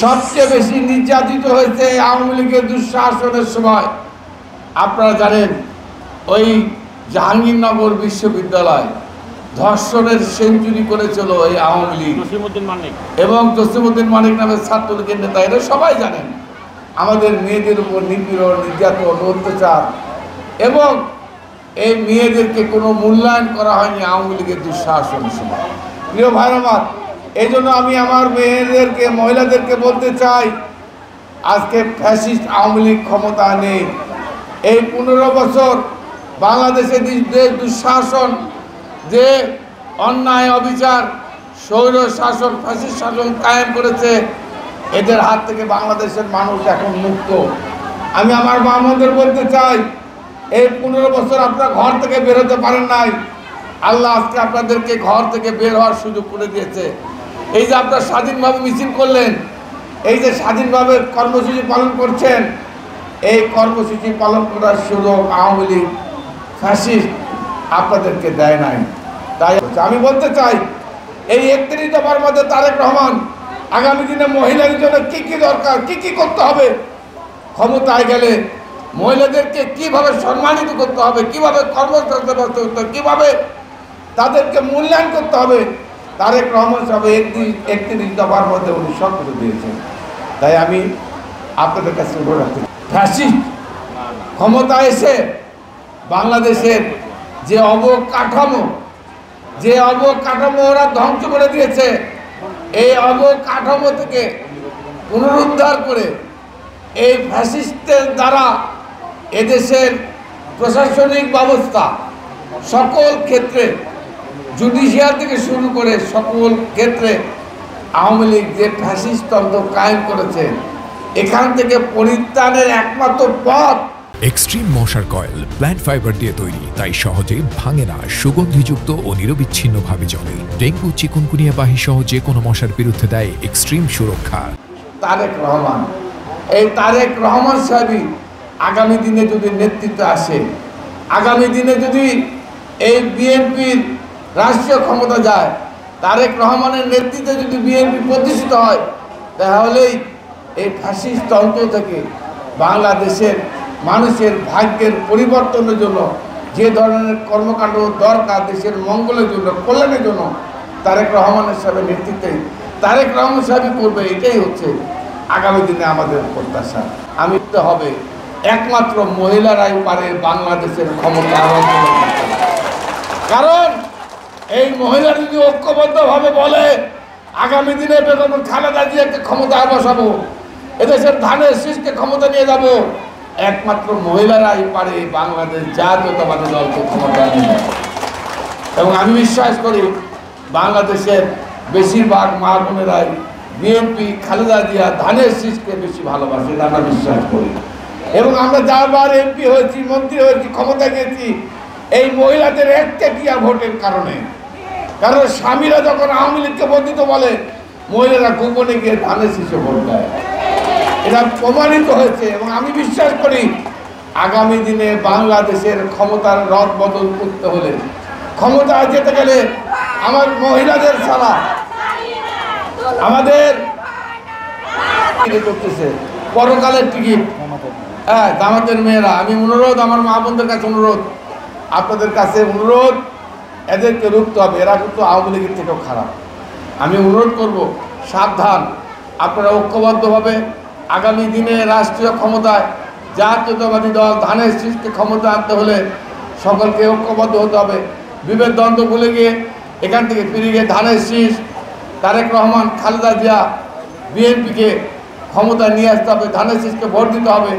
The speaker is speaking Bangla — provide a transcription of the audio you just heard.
সবচেয়ে বেশি নির্যাতিত হয়েছে আওয়ামী লীগের দুঃশাসনের সময়। আপনারা জানেন ওই জাহাঙ্গীরনগর বিশ্ববিদ্যালয় ধর্ষণের সেঞ্চুরি করেছিল এই আওয়ামী লীগ এবং জসিমউদ্দিন মানিক নামের ছাত্রলীগের নেতা। এরা সবাই জানেন আমাদের মেয়েদের উপর নিপীড়ন, নির্যাতন, অত্যাচার এবং এই মেয়েদেরকে কোনো মূল্যায়ন করা হয়নি আওয়ামী লীগের দুঃশাসনের সময়। প্রিয় ভাই আমার, এই জন্য আমি আমার মেয়েদেরকে, মহিলাদেরকে বলতে চাই, আজকে ফ্যাসিস্ট আওয়ামী লীগ ক্ষমতা নেই। এই 15 বছর বাংলাদেশে যে দুঃশাসন, যে অন্যায়, অবিচার, স্বৈর শাসন, ফ্যাসিস্ট শাসন কায়েম করেছে, এদের হাত থেকে বাংলাদেশের মানুষ এখন মুক্ত। আমি আমার মা-বোনদের বলতে চাই, এই 15 বছর আপনারা ঘর থেকে বেরোতে পারেন নাই, আল্লাহ আজকে আপনাদেরকে ঘর থেকে বের হওয়ার সুযোগ করে দিয়েছে। এই যে আপনারা স্বাধীনভাবে মিছিল করলেন, এই যে স্বাধীনভাবে কর্মসূচি পালন করছেন, এই কর্মসূচি পালন করার সুযোগ আওয়ামী লীগ ফ্যাসিস্ট আপনাদেরকে দেয় নাই। তাই আমি বলতে চাই, এই 31 দফার মধ্যে তারেক রহমান আগামী দিনে মহিলাদের জন্য কি কি দরকার, কি কি করতে হবে, ক্ষমতায় গেলে মহিলাদেরকে কিভাবে সম্মানিত করতে হবে, কিভাবে কর্মসংস্থান করতে হবে, কিভাবে তাদেরকে মূল্যায়ন করতে হবে, তারেক রহমান সাহেব 31 দফার মধ্যে উনি সব কিছু দিয়েছেন। তাই আমি আপনাদের কাছে অনুরোধ রাখছি, ফ্যাসিস্ট ক্ষমতায় এসে বাংলাদেশের যে অবকাঠামো ওরা ধ্বংস করে দিয়েছে, এই অবকাঠামো থেকে পুনরুদ্ধার করে এই ফ্যাসিস্টের দ্বারা এদেশের প্রশাসনিক ব্যবস্থা সকল ক্ষেত্রে, জুডিশিয়াল থেকে শুরু করে সকল ক্ষেত্রে আওয়ামী লীগ যে ফ্যাসিস্টতন্ত্র কায়েম করেছে, এখান থেকে পরিত্রাণের একমাত্র পথ এক্সট্রিম মশার কয়েল প্ল্যান্ট ফাইবার দিয়ে তৈরি, তাই সহজে ভাঙে না, সুগন্ধিযুক্ত ও নিরবিচ্ছিন্নভাবে জ্বলে। ডেঙ্গু, চিকুনগুনিয়া বাহি সহ যে কোনো মশার বিরুদ্ধে দেয় এক্সট্রিম সুরক্ষা। তারেক রহমান, এই তারেক রহমান সাহেবই আগামী দিনে যদি নেতৃত্বে আসে, আগামী দিনে যদি এই বিএনপির রাষ্ট্রীয় ক্ষমতা যায়, তারেক রহমানের নেতৃত্বে যদি বিএনপি প্রতিষ্ঠিত হয়, তাহলেই এই ফ্যাসিস্ট তন্ত্র থেকে বাংলাদেশের মানুষের ভাগ্যের পরিবর্তনের জন্য যে ধরনের কর্মকাণ্ড দরকার, দেশের মঙ্গলের জন্য, কল্যাণের জন্য, তারেক রহমানের সাহেবের নেতৃত্বে তারেক রহমান সাহেবই করবে। এটাই হচ্ছে আগামী দিনে আমাদের প্রত্যাশা। আমি হবে একমাত্র মহিলারাই পারে বাংলাদেশের ক্ষমতা আরোহণ করতে। কারণ এই মহিলা যদি ঐক্যবদ্ধভাবে বলে আগামী দিনে বেগম খালেদা জিয়াকে ক্ষমতায় বসাবো, এদেশের ধানের শীষকে ক্ষমতা নিয়ে যাব, একমাত্র মহিলারাই পারে বাংলাদেশ জাতীয়তাবাদী দলকে ক্ষমতা নিয়ে। এবং আমি বিশ্বাস করি বাংলাদেশের বেশিরভাগ মা বোনেরাই বিএনপি, খালেদা জিয়া, ধানের শীষকে বেশি ভালোবাসে, আমরা বিশ্বাস করি। এবং আমরা যাবার এমপি হয়েছি, মন্ত্রী হয়েছি, ক্ষমতায় গেছি এই মহিলাদের একচেটিয়া ভোটের কারণে। কারণ স্বামীরা যখন আওয়ামী লীগকে বঞ্চিত বলে, মহিলারা গোপনে গিয়ে ধানের শীষে ভোট দেয়। এটা প্রমাণিত হয়েছে। এবং আমি বিশ্বাস করি আগামী দিনে বাংলাদেশের ক্ষমতার রদ বদল করতে হলে, ক্ষমতায় যেতে গেলে আমার মহিলাদের ছাড়া আমাদের করতেছে পরকালের টিকিট, হ্যাঁ, জামাতের মেয়েরা। আমি অনুরোধ, আমার মা বোনদের কাছে অনুরোধ, আপনাদের কাছে অনুরোধ, এদেরকে রুখতে হবে। এরা কিন্তু আওয়ামী লীগের থেকেও খারাপ। আমি অনুরোধ করব, সাবধান, আপনারা ঐক্যবদ্ধভাবে আগামী দিনে রাষ্ট্রীয় ক্ষমতায় জাতীয়তাবাদী দল ধানের শীষকে ক্ষমতা আনতে হলে সকলকে ঐক্যবদ্ধ হতে হবে। বিভেদ দ্বন্দ্ব ভুলে গিয়ে এখান থেকে ফিরে গিয়ে ধানের শীষ, তারেক রহমান, খালেদা জিয়া, বিএনপিকে ক্ষমতায় নিয়ে আসতে হবে, ধানের শীষকে ভোট দিতে হবে।